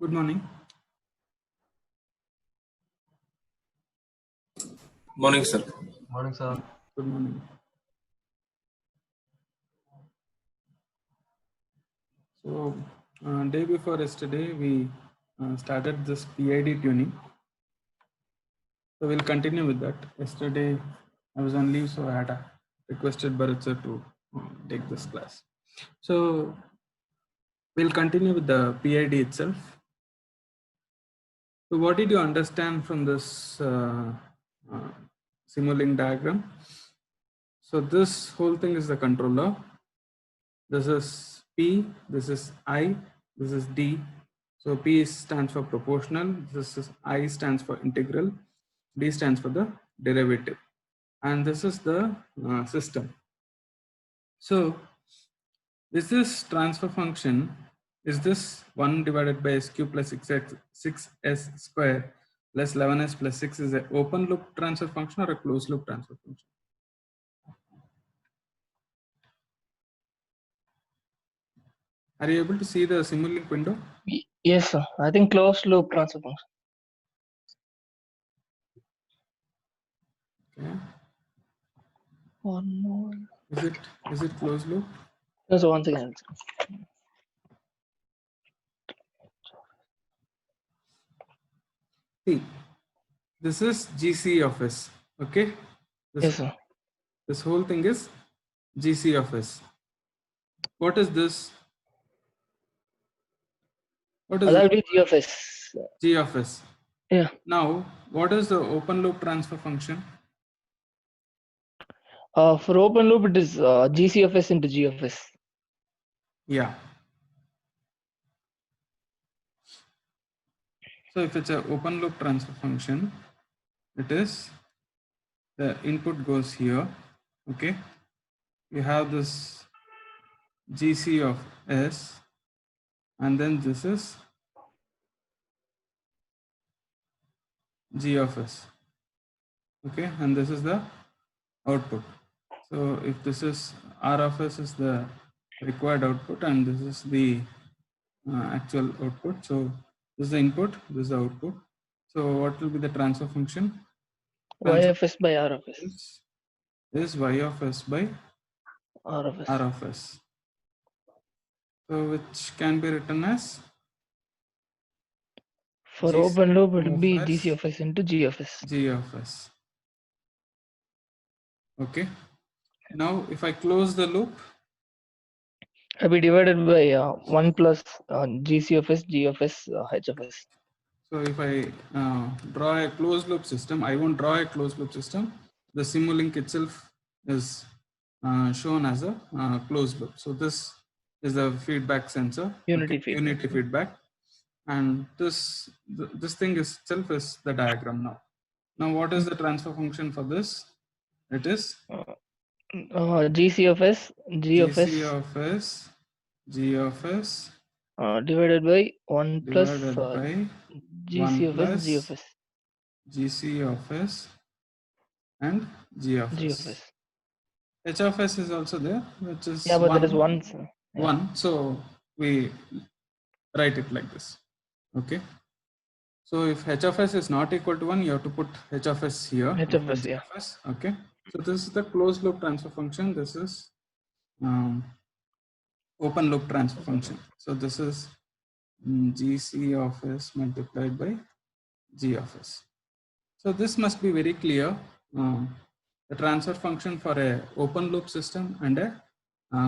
Good morning. Morning, sir. Morning, sir. Good morning. So, day before yesterday, we started this PID tuning. So, we'll continue with that. Yesterday, I was on leave, so I had requested Bharat sir to take this class. So, we'll continue with the PID itself. So, what did you understand from this Simulink diagram? So, this whole thing is the controller. This is P, this is I, this is D. So P stands for proportional, this is I stands for integral, D stands for the derivative, and this is the system. So is this transfer function, is this 1 divided by s cube plus 6s square plus 11s plus 6 is an open loop transfer function or a closed loop transfer function? Are you able to see the Simulink window? Yes, sir. I think closed loop transfer function. Okay. One more. Is it closed loop? Just once again. See, this is GC of S. Okay. Yes, sir. This whole thing is GC of S. What is this? What is That will be G of S. G of S? Yeah. Now, what is the open loop transfer function? For open loop, it is GC of S into G of S. Yeah. So if it's an open loop transfer function, it is the input goes here. Okay. You have this GC of S, and then this is G of S. Okay, and this is the output. So if this is R of S is the required output, and this is the actual output. So this is the input, this is the output. So what will be the transfer function? Y of S by R of S. Is Y of S by R of S. R of S. So which can be written as? For GC open loop, it will of be S, GC of S into G of S. G of S. Okay. Now if I close the loop, It will be divided by 1 plus GC of S, G of S, H of S. so if I draw a closed loop system, I won't draw a closed loop system. The Simulink itself is shown as a closed loop. So this is the feedback sensor. Unity feedback. Unity feedback. And this thing itself is the diagram now. Now what is the transfer function for this? It is GC of S, G of S, GC of S, G of S divided by 1 plus divided by GC 1 of S, G plus of S. GC of S and G of G S. of S. H of S is also there, which is Yeah, but 1, that is 1. Sir. Yeah. 1. So we write it like this. Okay. So if H of S is not equal to 1, you have to put H of S here. H of S, G yeah. of S. Okay. So this is the closed loop transfer function. This is open loop transfer function. So this is GC of S multiplied by G of S. So this must be very clear. The transfer function for a open loop system and a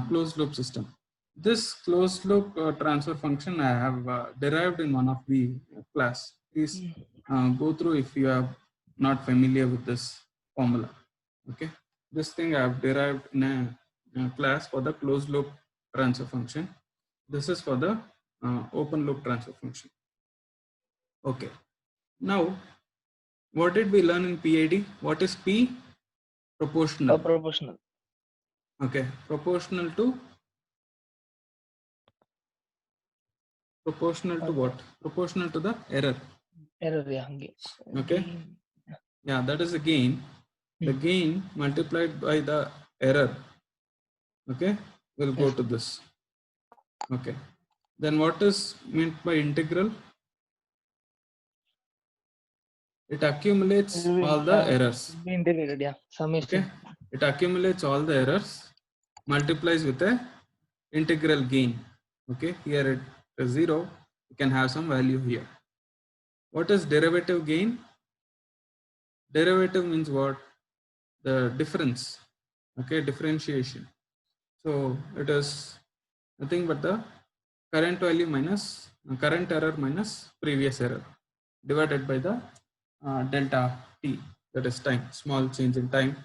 closed loop system. This closed loop transfer function I have derived in one of the class. Please go through if you are not familiar with this formula. Okay, this thing I have derived in a class for the closed loop transfer function. This is for the open loop transfer function. Okay, now what did we learn in PID? What is P? Proportional. Proportional. Okay, proportional to what? Proportional to the error. Error, yeah. Okay. Yeah, that is the gain. The gain multiplied by the error. Okay, will go to this. Okay. Then what is meant by integral? It accumulates It will, all the errors. be integrated, yeah. Summation. Okay, it accumulates all the errors, multiplies with a integral gain. Okay, here it is 0, you can have some value here. What is derivative gain? Derivative means what? The difference. Okay, differentiation. So it is nothing but the current value minus current error minus previous error divided by the delta t, that is time, small change in time,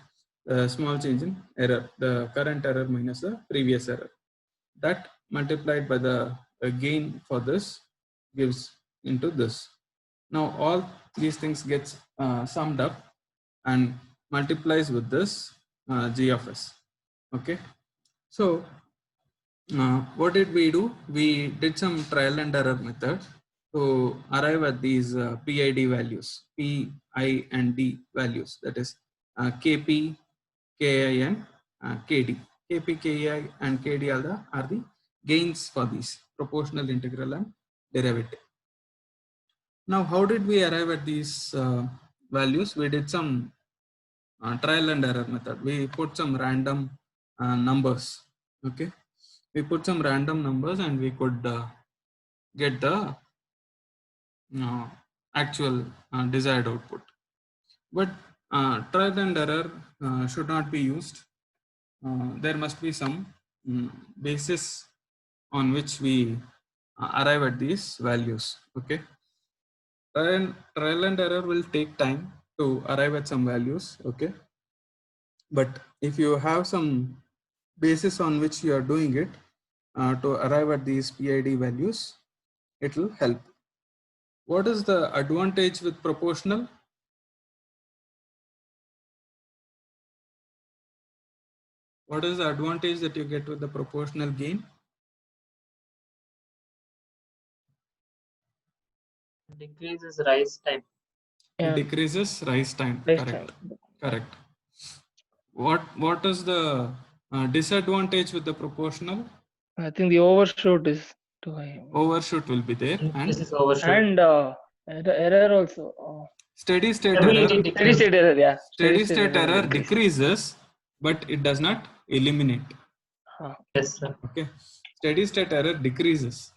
small change in error, the current error minus the previous error, that multiplied by the gain for this gives into this. Now all these things gets summed up and multiplies with this g of s. Okay, so what did we do? We did some trial and error method to arrive at these PID values, P, I, and D values, that is KP, KI, and KD. KP, KI, and KD are the gains for these proportional, integral, and derivative. Now, how did we arrive at these values? We did some trial and error method. We put some random numbers. Okay, we put some random numbers and we could get the actual desired output. But trial and error should not be used. There must be some basis on which we arrive at these values. Okay, trial and error will take time to arrive at some values. Okay, but if you have some basis on which you are doing it to arrive at these PID values, it will help. What is the advantage with proportional? What is the advantage that you get with the proportional gain? Decreases rise time. It Yeah. decreases rise time. Rise Correct. time. Correct. What is the disadvantage with the proportional? I think the overshoot is too high. Overshoot will be there, This and is overshoot. And error also. steady state Stability error. Steady decrease. state error, yeah. Steady state error decreases, but it does not eliminate. Yes, sir. Okay, steady state error decreases.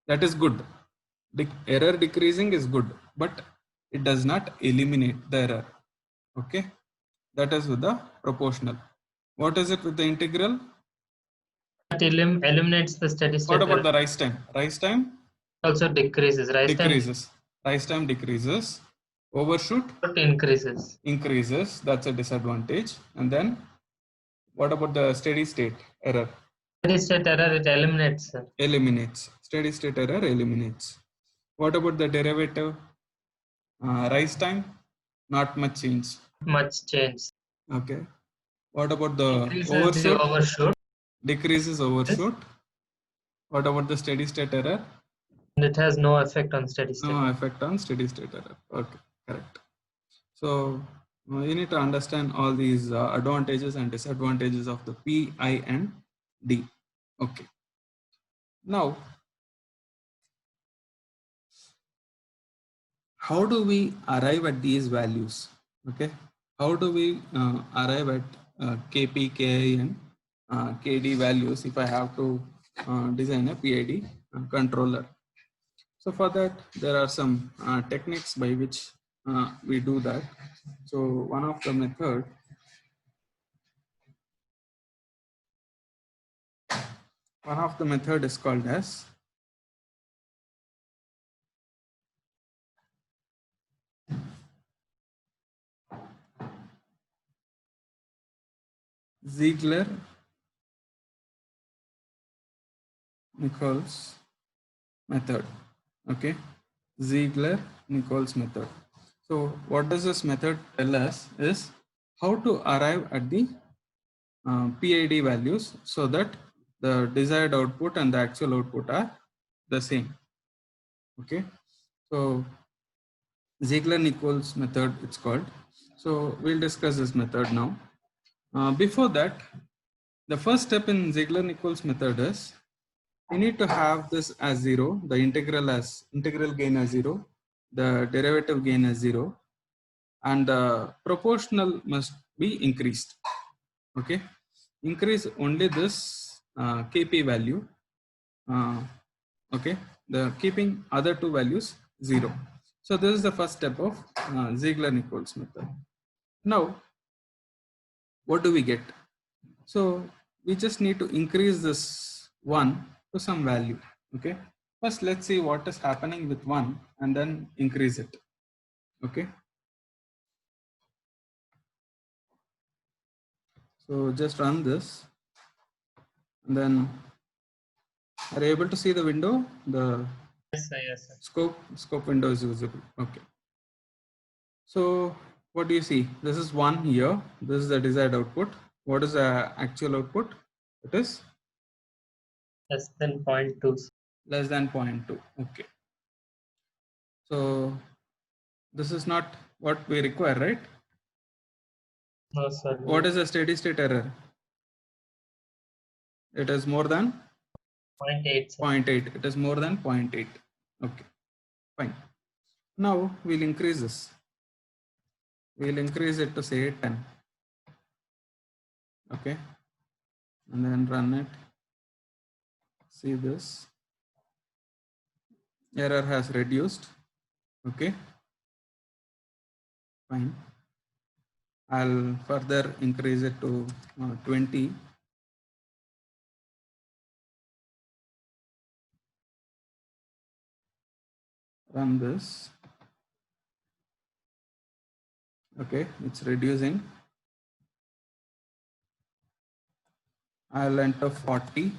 That is good. Error decreasing is good, but it does not eliminate the error. Okay, that is with the proportional. What is it with the integral? That eliminates the steady state. What about error. the rise time? Rise time Also decreases. Rise decreases. Rise time decreases. Overshoot time increases. increases. That's a disadvantage. And then what about the steady state error? Steady state error, it eliminates, sir. Eliminates. Steady state error eliminates. What about the derivative? Rise time, not much change. Much change. Okay. What about the Decreases overshoot? the overshoot. Decreases overshoot. What about the steady state error? And it has no effect on steady state. No effect on steady state error. Okay, correct. So you need to understand all these advantages and disadvantages of the P, I, and D. Okay. Now, how do we arrive at these values? Okay. How do we arrive at KP, KI, and KD values if I have to design a PID controller? So for that, there are some techniques by which we do that. So one of the method is called as Ziegler-Nichols method. Okay, Ziegler-Nichols method. So what does this method tell us is how to arrive at the PID values so that the desired output and the actual output are the same. Okay, so Ziegler-Nichols method it's called. So we'll discuss this method now. Before that, the first step in Ziegler-Nichols method is you need to have this as 0, the integral gain as 0, the derivative gain as 0, and the proportional must be increased. Okay, increase only this Kp value. Okay, the keeping other two values 0. So this is the first step of Ziegler-Nichols method. Now, what do we get? So we just need to increase this 1 to some value. Okay, first let's see what is happening with 1 and then increase it. Okay, so just run this and then are you able to see the window? The Yes, sir. Yes, sir. scope window is visible. Okay, so what do you see? This is 1 here. This is the desired output. What is the actual output? It is Less than 0.2. sir. less than 0.2. Okay, so this is not what we require, right? No, sir. What is the steady state error? It is more than 0.8. sir. 0.8. It is more than 0.8. Okay, fine. Now we'll increase this. We'll increase it to say 10. Okay, and then run it. See this. Error has reduced. Okay, fine. I'll further increase it to 20. Run this. Okay, it's reducing. I'll enter 40.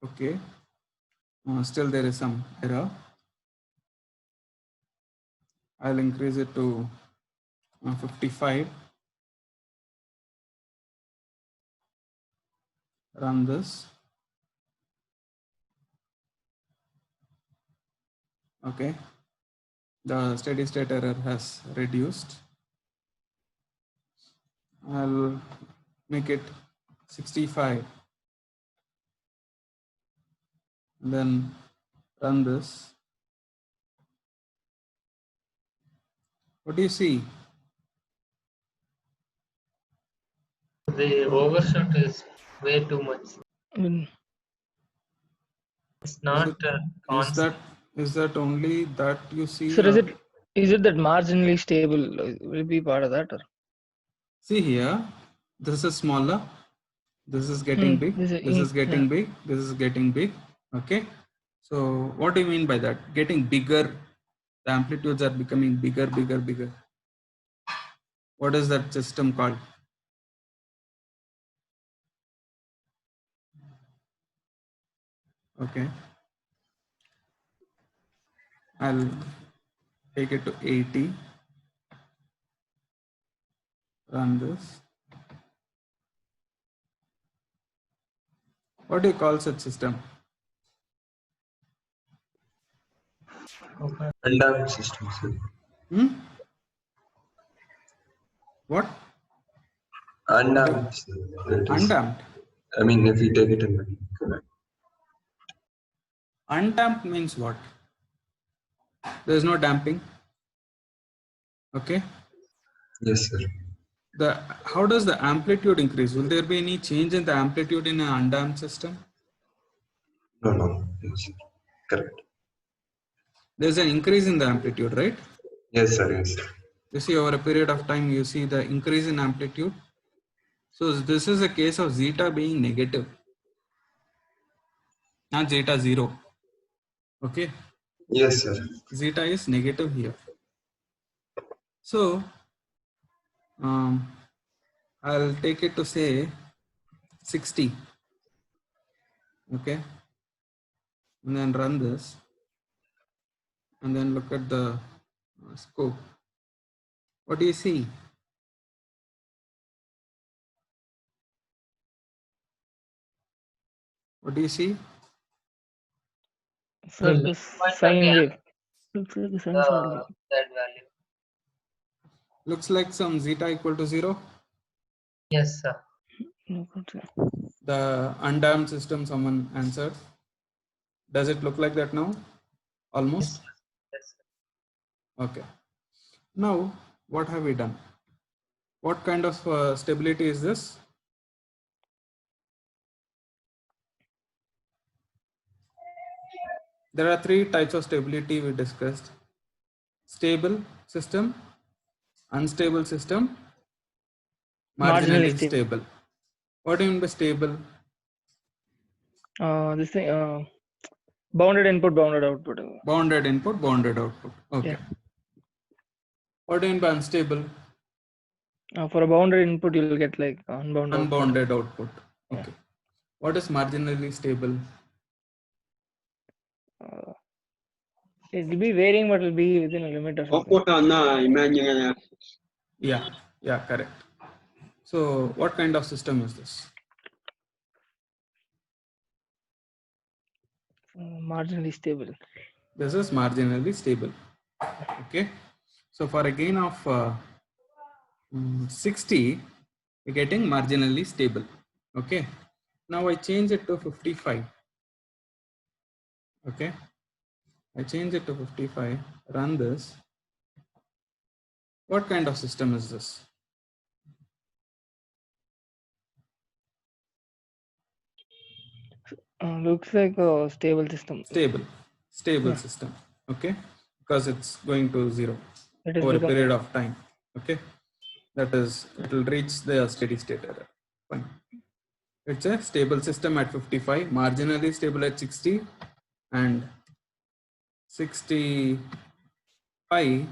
Okay, still there is some error. I'll increase it to 55. Run this. Okay, the steady state error has reduced. I'll make it 65. And then run this. What do you see? The overshoot is way too much. Mm. It's not constant. Is that only that you see? Sir, is it that marginally stable? Will it be part of that? Or? See here, this is smaller. This is getting big. This is getting big. This is getting big. Okay. So what do you mean by that? Getting bigger. The amplitudes are becoming bigger, bigger, bigger. What is that system called? Okay. I'll take it to 80. Run this. What do you call such system? Undamped system, sir. What? Undamped. Undamped. I mean, if we take it in correct. Undamped means what? There is no damping. Okay. Yes, sir. How does the amplitude increase? Will there be any change in the amplitude in an undamped system? No. Yes, sir. Correct. There's an increase in the amplitude, right? Yes, sir. Yes, sir. You see over a period of time, you see the increase in amplitude. So this is a case of zeta being negative, not zeta 0. Okay. Yes, sir. Zeta is negative here. So I'll take it to say 60. Okay. And then run this. And then look at the scope. What do you see? What do you see? Sir, the sine wave. Looks like a sinusoidal wave. That value. Looks like some zeta equal to 0. Yes, sir. No, good, sir. The undamped system, someone answered. Does it look like that now? Almost? Yes. Okay. Now, what have we done? What kind of stability is this? There are three types of stability we discussed. Stable system, unstable system, marginally stable. What do you mean by stable? This thing, bounded input, bounded output. Bounded input, bounded output. Okay. Yeah. What do you mean by unstable? For a bounded input, you'll get like Unbounded output. Okay. Yeah. What is marginally stable? It will be varying, but it will be within a limit or something. Yeah, correct. So what kind of system is this? Marginally stable. This is marginally stable. Okay. So for a gain of 60, we're getting marginally stable. Okay. Now I change it to 55. Okay. I change it to 55, run this. What kind of system is this? Looks like a stable system. Stable Yeah. system. Okay. Because it's going to 0 It is over a become- period of time. Okay. That is, it will reach the steady state error. Fine. It's a stable system at 55, marginally stable at 60, and 65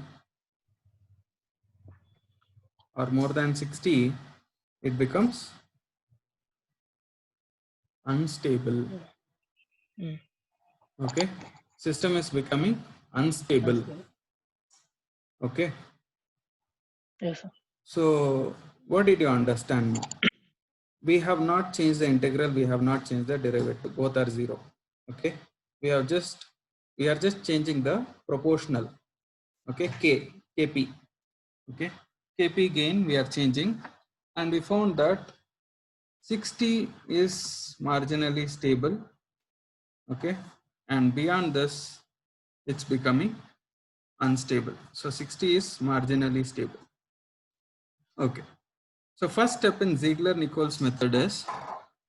or more than 60, it becomes unstable. Mm. Okay. System is becoming unstable. Okay. Yes, sir. So what did you understand now? We have not changed the integral, we have not changed the derivative, both are 0. Okay. We are just changing the proportional. Okay. Kp. Okay. Kp gain we are changing, and we found that 60 is marginally stable. Okay. And beyond this, it's becoming unstable. So 60 is marginally stable. Okay. So first step in Ziegler-Nichols method is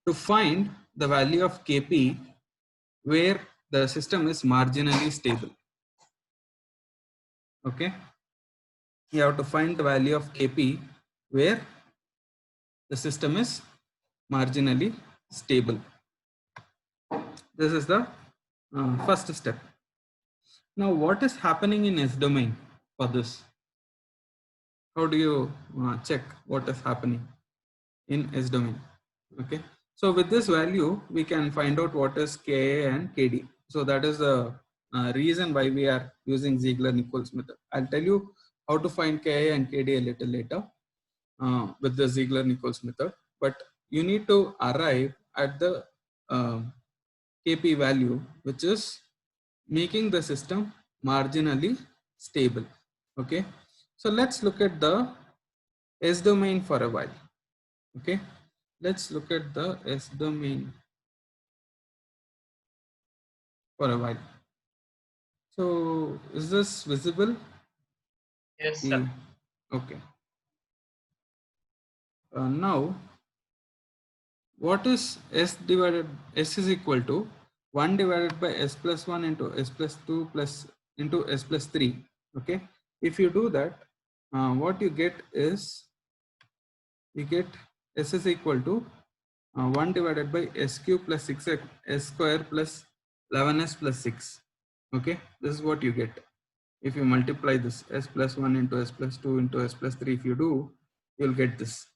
to find the value of Kp where the system is marginally stable. Okay. You have to find the value of Kp where the system is marginally stable. This is the first step. Now, what is happening in S domain for this? How do you check what is happening in S domain? Okay. So with this value, we can find out what is Ka and Kd. So that is the reason why we are using Ziegler-Nichols method. I'll tell you how to find Ka and Kd a little later with the Ziegler-Nichols method. But you need to arrive at the Kp value, which is making the system marginally stable. Okay. So let's look at the S domain for a while. Okay. Let's look at the S domain for a while. So is this visible? Yes, sir. Okay. Now, what is S divided? S is equal to 1 divided by S plus 1 into S plus 2 plus into S plus 3. Okay. If you do that, what you get is, you get S is equal to 1 divided by S cube plus 6S square plus 11S plus 6. Okay. This is what you get. If you multiply this S plus 1 into S plus 2 into S plus 3, if you do, you'll get this.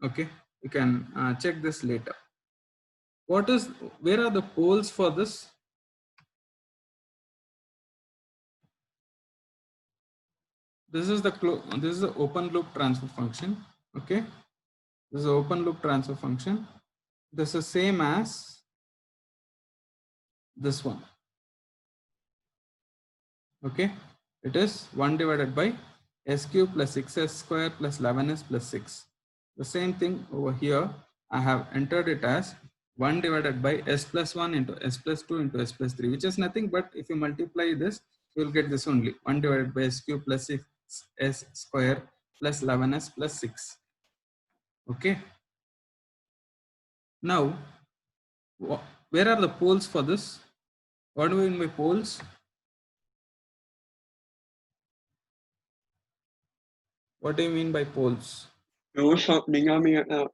Okay. You can check this later. Where are the poles for this? This is the open loop transfer function. Okay. This is the open loop transfer function. This is same as this one. Okay. It is 1 divided by S cube plus 6S square plus 11S plus 6. The same thing over here. I have entered it as 1 divided by s plus 1 into s plus 2 into s plus 3, which is nothing but if you multiply this, you will get this only 1 divided by s cube plus 6s square plus 11s plus 6. Okay. Now, where are the poles for this? What do we mean by poles? What do you mean by poles? Roots of denominator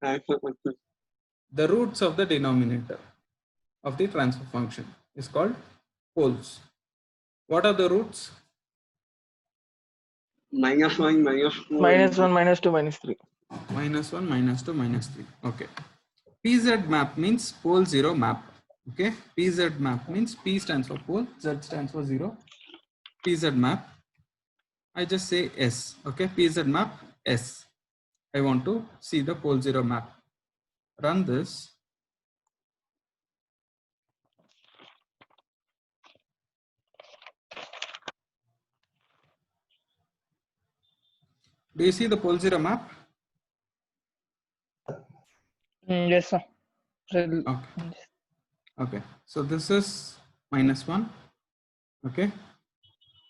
transfer function. The roots of the denominator of the transfer function is called poles. What are the roots? -1, -2. -1, -2, -3. -1, -2, -3. Okay. PZ map means pole 0 map. Okay. PZ map means P stands for pole, Z stands for 0. PZ map. I just say S. Okay. PZ map S. I want to see the pole 0 map. Run this. Do you see the pole 0 map? Yes, sir. Okay. Okay. So this is -1. Okay.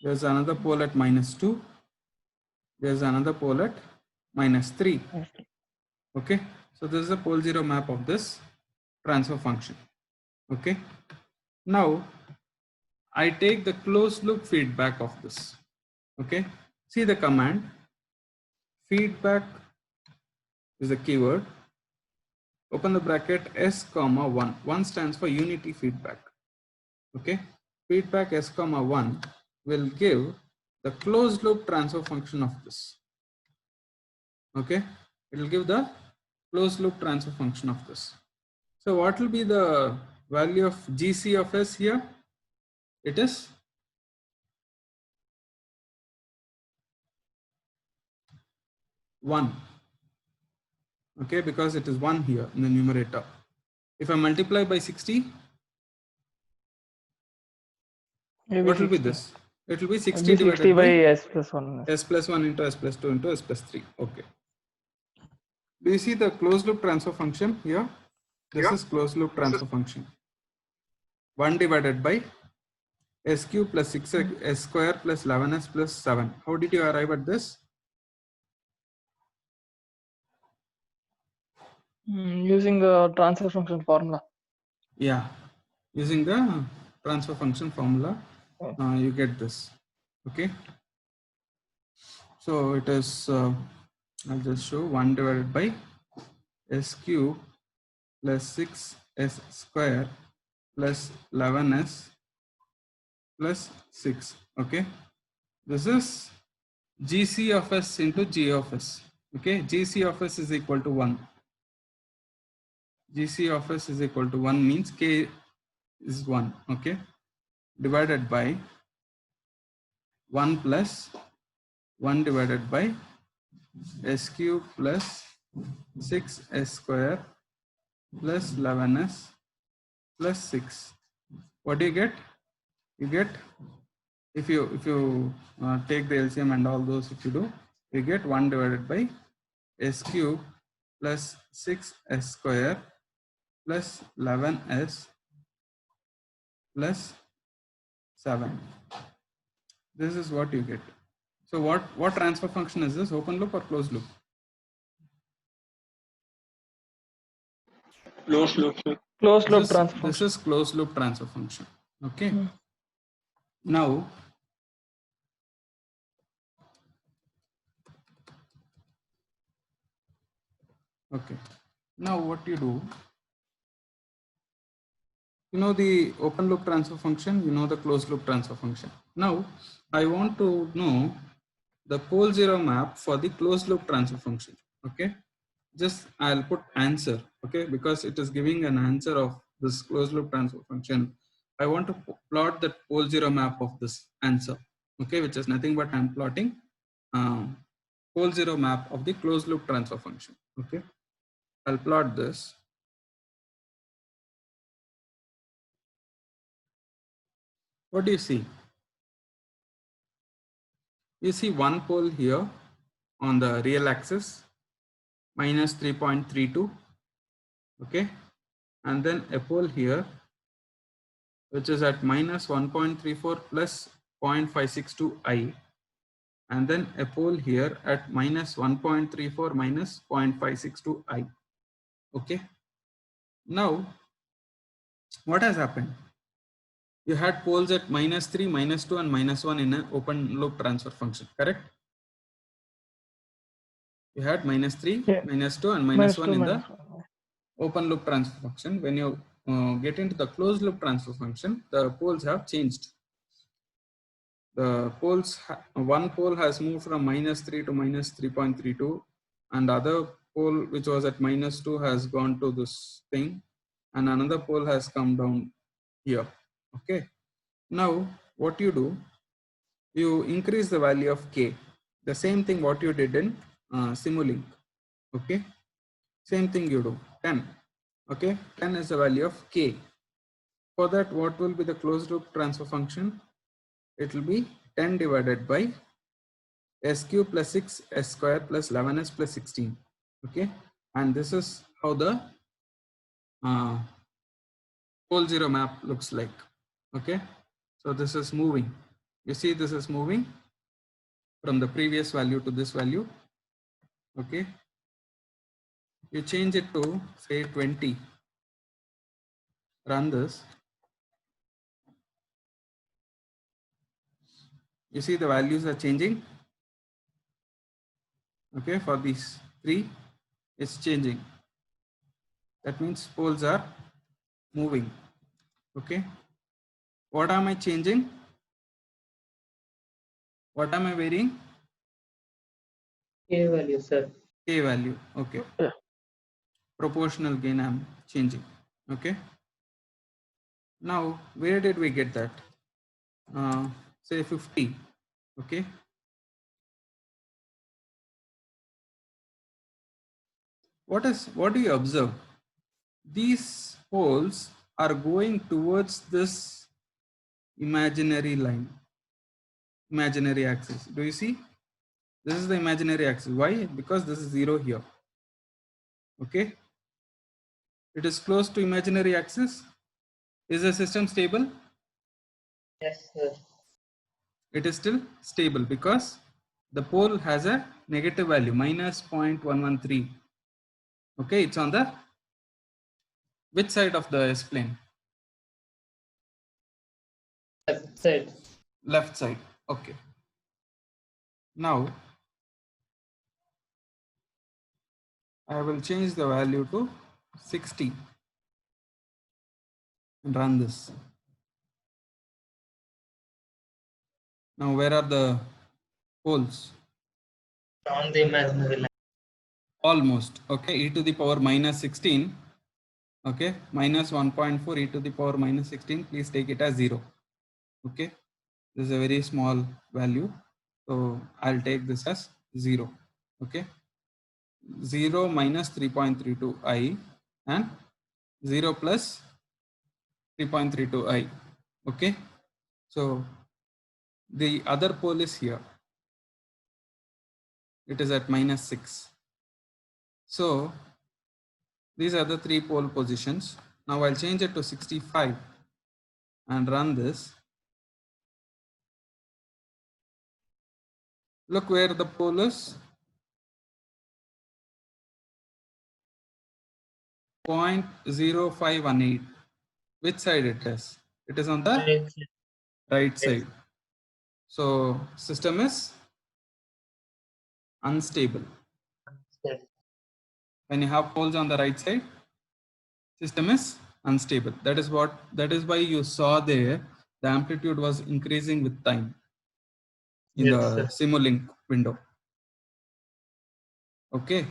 There's another pole at -2. There's another pole at -3. Okay. So this is a pole 0 map of this transfer function. Okay. Now I take the closed loop feedback of this. Okay. See the command. Feedback is the keyword. Open the bracket s comma 1. 1 stands for unity feedback. Okay. Feedback s comma 1 will give the closed loop transfer function of this. Okay. It will give the closed loop transfer function of this. So what will be the value of GC of s here? It is 1. Okay, because it is 1 here in the numerator. If I multiply by 60, Maybe what will be 60. this? It will be 60 Maybe 60 divided by by s plus 1. s plus 1 into s plus 2 into s plus 3. Okay. Do you see the closed loop transfer function here? This is closed loop transfer function. 1 divided by s cube plus 6s square plus 11s plus 7. How did you arrive at this? Using the transfer function formula. Yeah, using the transfer function formula, you get this. Okay. So it is, I'll just show 1 divided by s cube plus 6s square plus 11s plus 6. Okay. This is GC of s into G of s. Okay. GC of s is equal to 1. GC of s is equal to 1 means k is 1. Okay. Divided by 1 plus 1 divided by s cube plus 6s square plus 11s plus 6. What do you get? You get, if you take the LCM and all those, if you do, you get 1 divided by s cube plus 6s square plus 11s plus 7. This is what you get. So what transfer function is this? Open loop or closed loop? Closed loop. Closed loop transfer This function. is closed loop transfer function. Okay. Now okay. Now what you do? You know the open loop transfer function, you know the closed loop transfer function. Now I want to know the pole 0 map for the closed loop transfer function. Okay. Just I'll put answer. Okay, because it is giving an answer of this closed loop transfer function. I want to plot the pole 0 map of this answer. Okay, which is nothing but I'm plotting pole 0 map of the closed loop transfer function. Okay, I'll plot this. What do you see? You see one pole here on the real axis, minus 3.32, Okay, and then a pole here which is at minus 1.34 plus 0.562 I, and then a pole here at minus 1.34 minus 0.562 I. Okay, now what has happened? You had poles at minus 3, minus 2 and minus 1 in an open loop transfer function, correct? You had minus 3, Yeah. minus 2 and minus 1 2, in the minus 1. open loop transfer function. When you get into the closed loop transfer function, the poles have changed. The poles, one pole has moved from minus 3 to minus 3.32, and the other pole which was at minus 2 has gone to this thing, and another pole has come down here. Okay, now what you do, you increase the value of k, the same thing what you did in Simulink. Okay, same thing you do, 10. Okay, 10 is the value of k. For that, what will be the closed loop transfer function? It will be 10 divided by s cube plus 6 s square plus 11s plus 16. Okay, and this is how the pole zero map looks like. Okay, so this is moving. You see, this is moving from the previous value to this value. Okay, you change it to say 20. Run this. You see the values are changing. Okay, for these three, it's changing. That means poles are moving. Okay, what am I changing? What am I varying? K value, sir. K value. Okay, Yeah. proportional gain I'm changing. Okay, now where did we get that? Say 50. Okay, what do you observe? These poles are going towards this imaginary line, imaginary axis. Do you see? This is the imaginary axis. Why? Because this is 0 here. Okay, it is close to imaginary axis. Is the system stable? Yes, sir. It is still stable because the pole has a negative value, minus 0.113. Okay, it's on the which side of the S plane? Left side. Left side. Okay. Now I will change the value to 60 and run this. Now where are the poles? On the imaginary line. Almost. Okay, e to the power minus 16. Okay, minus 1.4 e to the power minus 16. Please take it as 0. Okay, this is a very small value. So I'll take this as 0. Okay, 0 minus 3.32 I and 0 plus 3.32 I. Okay, so the other pole is here. It is at minus 6. So these are the 3 pole positions. Now I'll change it to 65 and run this. Look where the pole is. 0.0518. Which side it is? It is on the Right side. right side. So system is unstable. Yes. When you have poles on the right side, system is unstable. That is why you saw there the amplitude was increasing with time in Yes, the sir. Simulink window. Okay.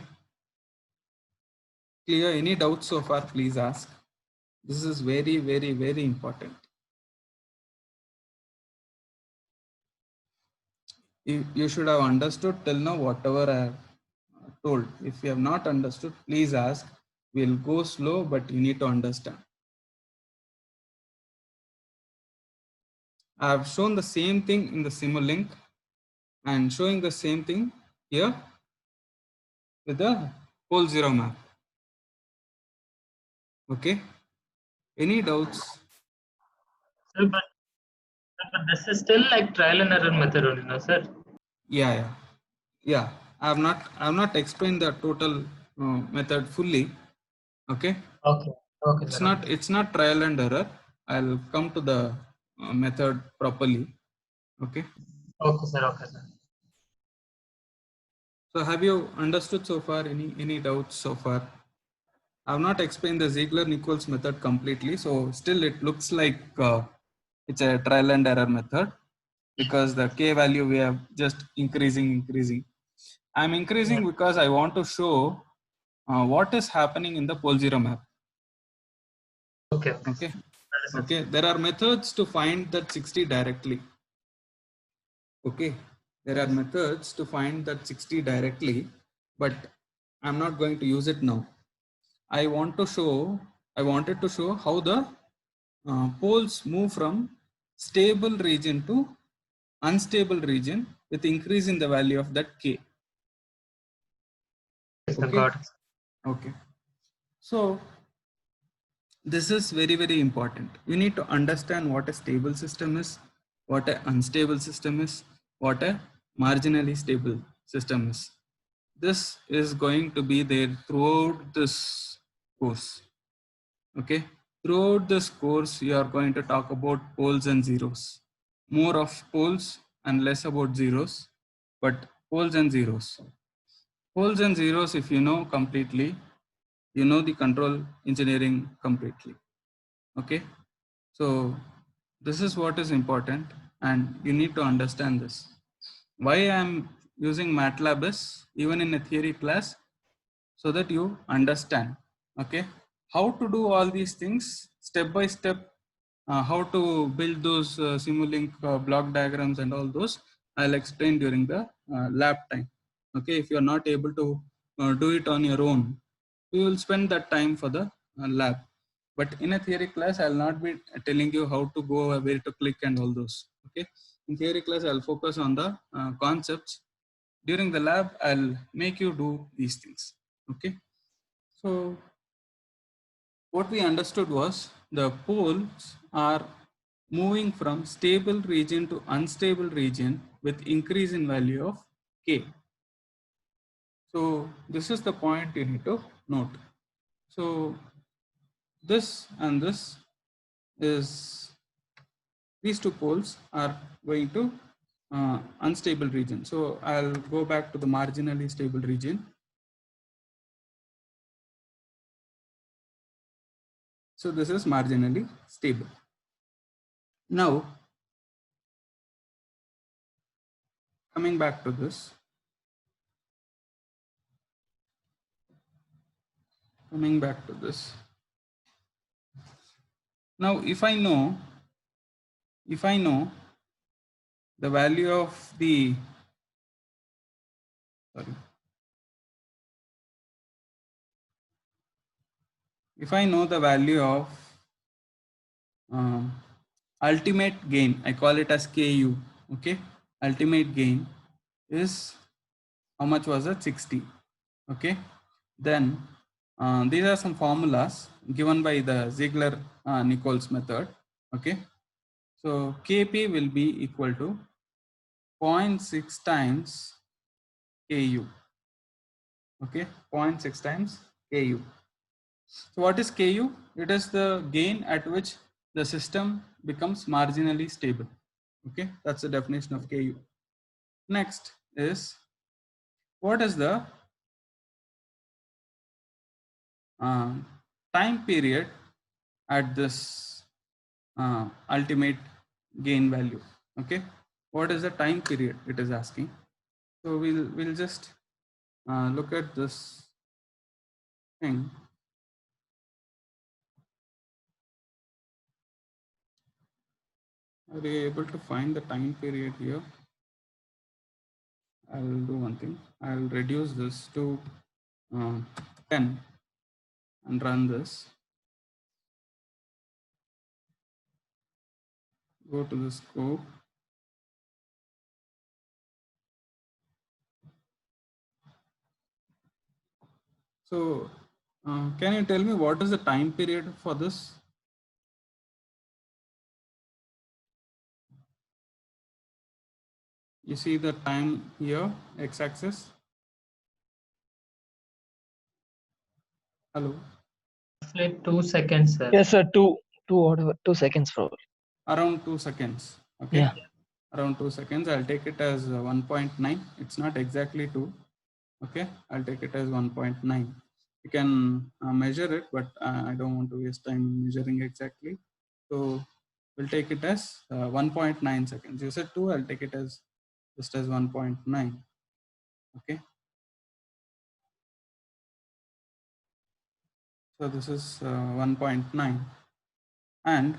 Clear? Any doubts so far? Please ask. This is very, very, very important. You should have understood till now whatever I have told. If you have not understood, please ask. We'll go slow, but you need to understand. I have shown the same thing in the Simulink and showing the same thing here with the pole zero map. Okay. Any doubts? Sir, but this is still like trial and error method only, no, sir? Yeah. I have not explained the total method fully. Okay. Okay. Okay, sir. Okay. It's not trial and error. I'll come to the method properly. Okay. Okay, sir. Okay, sir. So have you understood so far? Any doubts so far? I have not explained the Ziegler-Nichols method completely, so still it looks like it's a trial and error method because the k value we have just increasing. I'm increasing because I want to show what is happening in the pole zero map. Okay. Okay. Understood. Okay. There are methods to find that 60 directly. Okay. There are methods to find that 60 directly, but I'm not going to use it now. I wanted to show how the poles move from stable region to unstable region with increase in the value of that k. Yes, sir. Okay. Got it. Okay. So this is very important. You need to understand what a stable system is, what an unstable system is, what a marginally stable system is. This is going to be there throughout this course. Okay. Throughout this course, you are going to talk about poles and zeros. More of poles and less about zeros, but poles and zeros. Poles and zeros, if you know completely, you know the control engineering completely. Okay. So this is what is important and you need to understand this. Why I am using MATLAB is even in a theory class so that you understand, okay, how to do all these things step by step, how to build those Simulink block diagrams and all those I'll explain during the lab time. Okay, if you are not able to do it on your own, you will spend that time for the lab. But in a theory class, I'll not be telling you how to go, where to click and all those. Okay, in theory class, I'll focus on the concepts. During the lab, I'll make you do these things. Okay, so what we understood was the poles are moving from stable region to unstable region with increase in value of k. So this is the point you need to note. So this and this is, these two poles are going to unstable region. So I'll go back to the marginally stable region. So this is marginally stable. Now, coming back to this, now if I know the value of the, sorry, if I know the value of ultimate gain, I call it as KU. Okay, ultimate gain is, how much was it? 60. Okay, then these are some formulas given by the Ziegler-Nichols method. Okay, so Kp will be equal to 0.6 times Ku. Okay, 0.6 times Ku. So what is Ku? It is the gain at which the system becomes marginally stable. Okay, that's the definition of Ku. Next is, what is the time period at this ultimate gain value? Okay, what is the time period it is asking? So we'll just look at this thing. Are you able to find the time period here? I'll do one thing. I'll reduce this to 10 and run this. Go to the scope. So Can you tell me what is the time period for this? You see the time here, x-axis. Hello. Roughly 2 seconds, sir. Yes, sir. 2 seconds probably. Around 2 seconds. Okay. Yeah. Around 2 seconds. I'll take it as 1.9. It's not exactly 2. Okay. I'll take it as 1.9. You can measure it, but I don't want to waste time measuring exactly. So we'll take it as 1.9 seconds. You said 2. I'll take it as just as 1.9. Okay. So this is 1.9, and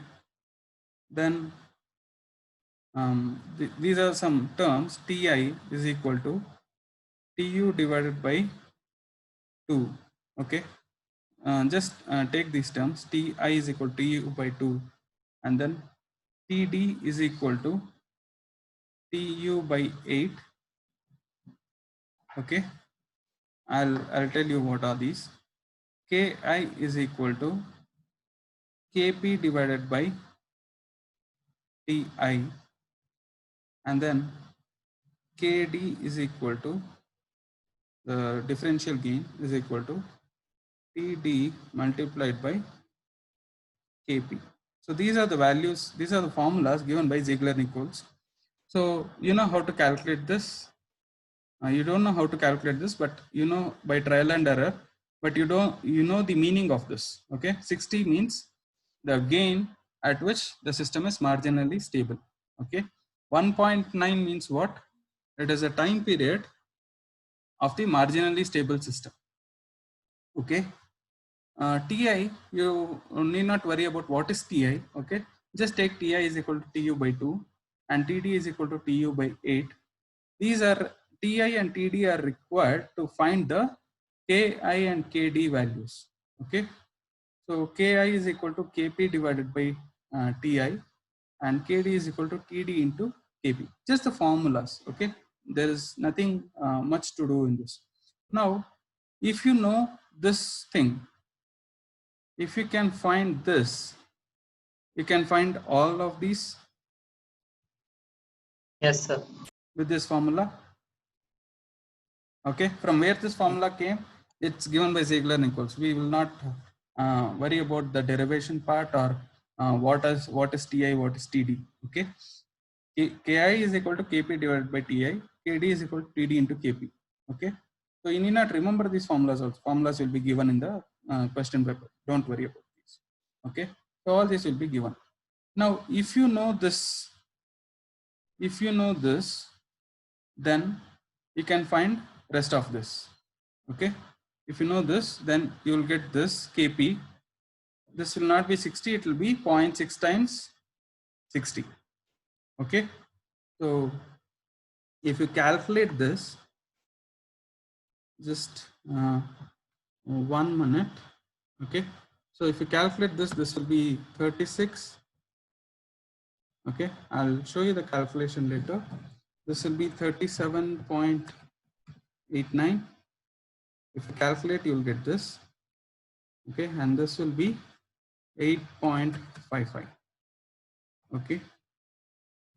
then these are some terms. Ti is equal to Tu divided by 2. Okay, just take these terms. Ti is equal to Tu by 2, and then Td is equal to Tu by 8. Okay, I'll tell you what are these. Ki is equal to Kp divided by Ti, and then Kd is equal to the differential gain is equal to Td multiplied by Kp. So these are the values, these are the formulas given by Ziegler-Nichols. So you know how to calculate this. You don't know how to calculate this, but you know by trial and error, but you know the meaning of this. Okay, 60 means the gain at which the system is marginally stable. Okay, 1.9 means what? It is a time period of the marginally stable system. Okay, Ti, you need not worry about what is Ti. Okay, just take Ti is equal to Tu by 2 and Td is equal to Tu by 8. These are Ti and Td are required to find the Ki and Kd values. Okay, so Ki is equal to Kp divided by Ti, and Kd is equal to Td into Kp. Just the formulas. Okay, there is nothing much to do in this. Now, if you know this thing, if you can find this, you can find all of these. Yes, sir. With this formula. Okay, from where this formula came, it's given by Ziegler-Nichols. We will not worry about the derivation part or what is Ti, what is Td. Okay, Ki is equal to Kp divided by Ti. Kd is equal to Td into Kp. Okay, so you need not remember these formulas. Also, formulas will be given in the question paper. Don't worry about these. Okay, so all this will be given. Now, if you know this, then you can find rest of this. Okay, if you know this, then you will get this Kp. This will not be 60, it will be 0.6 times 60. Okay, so if you calculate this, just 1 minute. Okay, so if you calculate this, this will be 36. Okay, I'll show you the calculation later. This will be 37.89. If you calculate, you will get this. Okay, and this will be 8.55. Okay,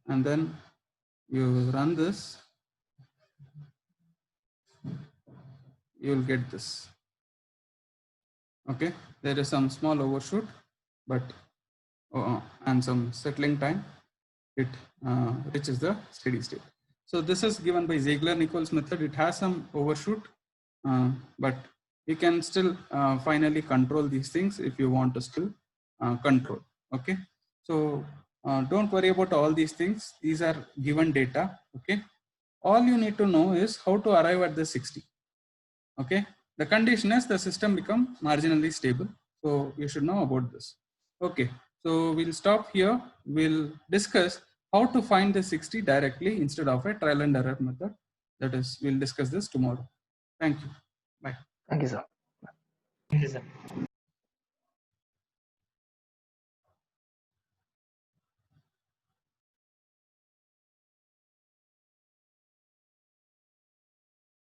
and then you run this, you will get this. Okay, there is some small overshoot, but and some settling time, it reaches the steady state. So this is given by Ziegler-Nichols method. It has some overshoot, but you can still finally control these things if you want to still control. Okay, so don't worry about all these things. These are given data. Okay, all you need to know is how to arrive at the 60. Okay, the condition is the system become marginally stable. So you should know about this. Okay, so we'll stop here. We'll discuss how to find the 60 directly instead of a trial and error method. That is, we'll discuss this tomorrow. Thank you. Bye. Thank you, sir. Thank you, sir.